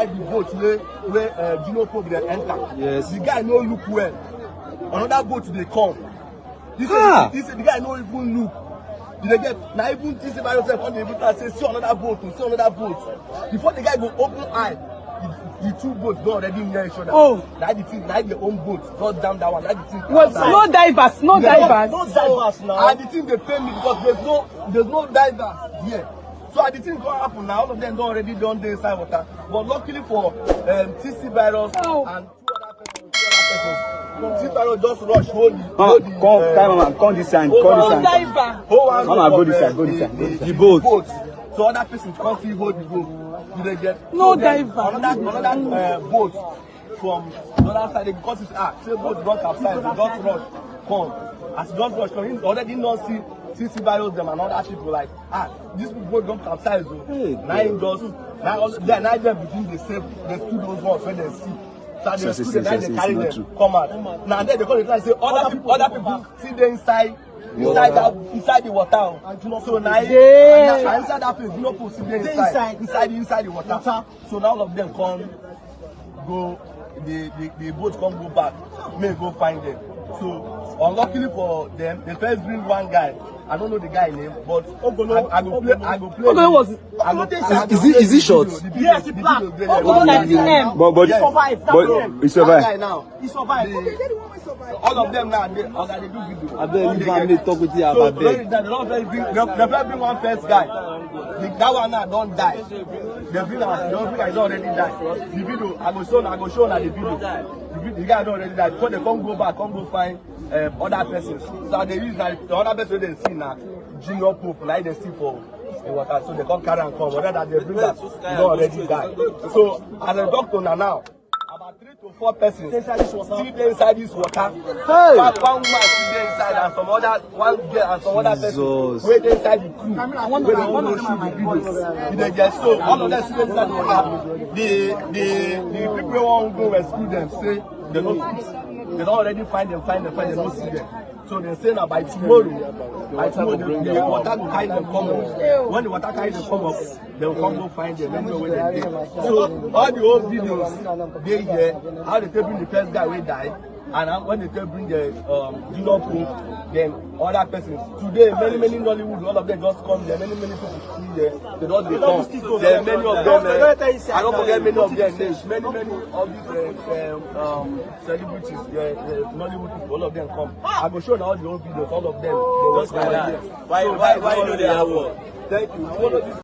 inside the boat where Gino Pope they enter. Yes. The guy no look well. Another boat they come. This the guy no even look. They get now even this by yourself on the boat say see another boat. Before the guy go open eye, the two boats don't already near each other. Oh, that the thing, like their own boat, not damn that one. That the thing. What? No divers, no divers. No divers now. And the thing they pay me because there's no divers here. So the thing gonna happen now. All of them don't already done the inside water. But luckily for TC virus and two other persons. TC virus just rush hold come this side. Mama, go this side. The boat. So other persons can't see hold the boat. They get no diver. Another boat from the other side because it's say boat don't capsize. They just rush come. As you don't rush come, he already not see CC virus them and other people like this boat don't capsize. Now them begin they save they stood those ones when they see. So they stood they carry them come out. Now then they come and say other people see them inside the water. So now inside that place, you know, put inside the water. So now all of them come go, the boat come go back, may go find them. So unluckily for them, they first bring one guy. I don't know the guy name, but I go play. Is he short? Yes, he's black. But he survived. He survived. All of them now, they do video. I bet you talk with you about that. They bring one first guy. That one now don't die. The video already died. The video, I go show now the video. The guy don't already die. Before they come go back, come go find other persons. So they use now the other person they see now, Junior Pope, like they see for the water. So they come carry and come. Whether that they bring that, they don't already die. So as a doctor now, about 3 to 4 persons still inside this water. Hey. One woman still inside and one girl and some other persons wait inside the crew. Where they want to shoot the videos. So all of them still inside the water. The people who want to go rescue them say they don't already find them, they don't see them. So they say now by tomorrow the water will carry them come up. When the water carries them come up, they will come go find them. They know where they are. So all the old videos they hear how they bring the first guy will die, and when they bring the Junior Pope, then other persons. Today many Nollywood, all of them just come there. Many people see there. They don't come. There are many of them. I don't forget many of their names. Many of these celebrities, Nollywood people, all of them come. I go show all the old videos, all of them. They just come there. Why you know they have one? Thank you.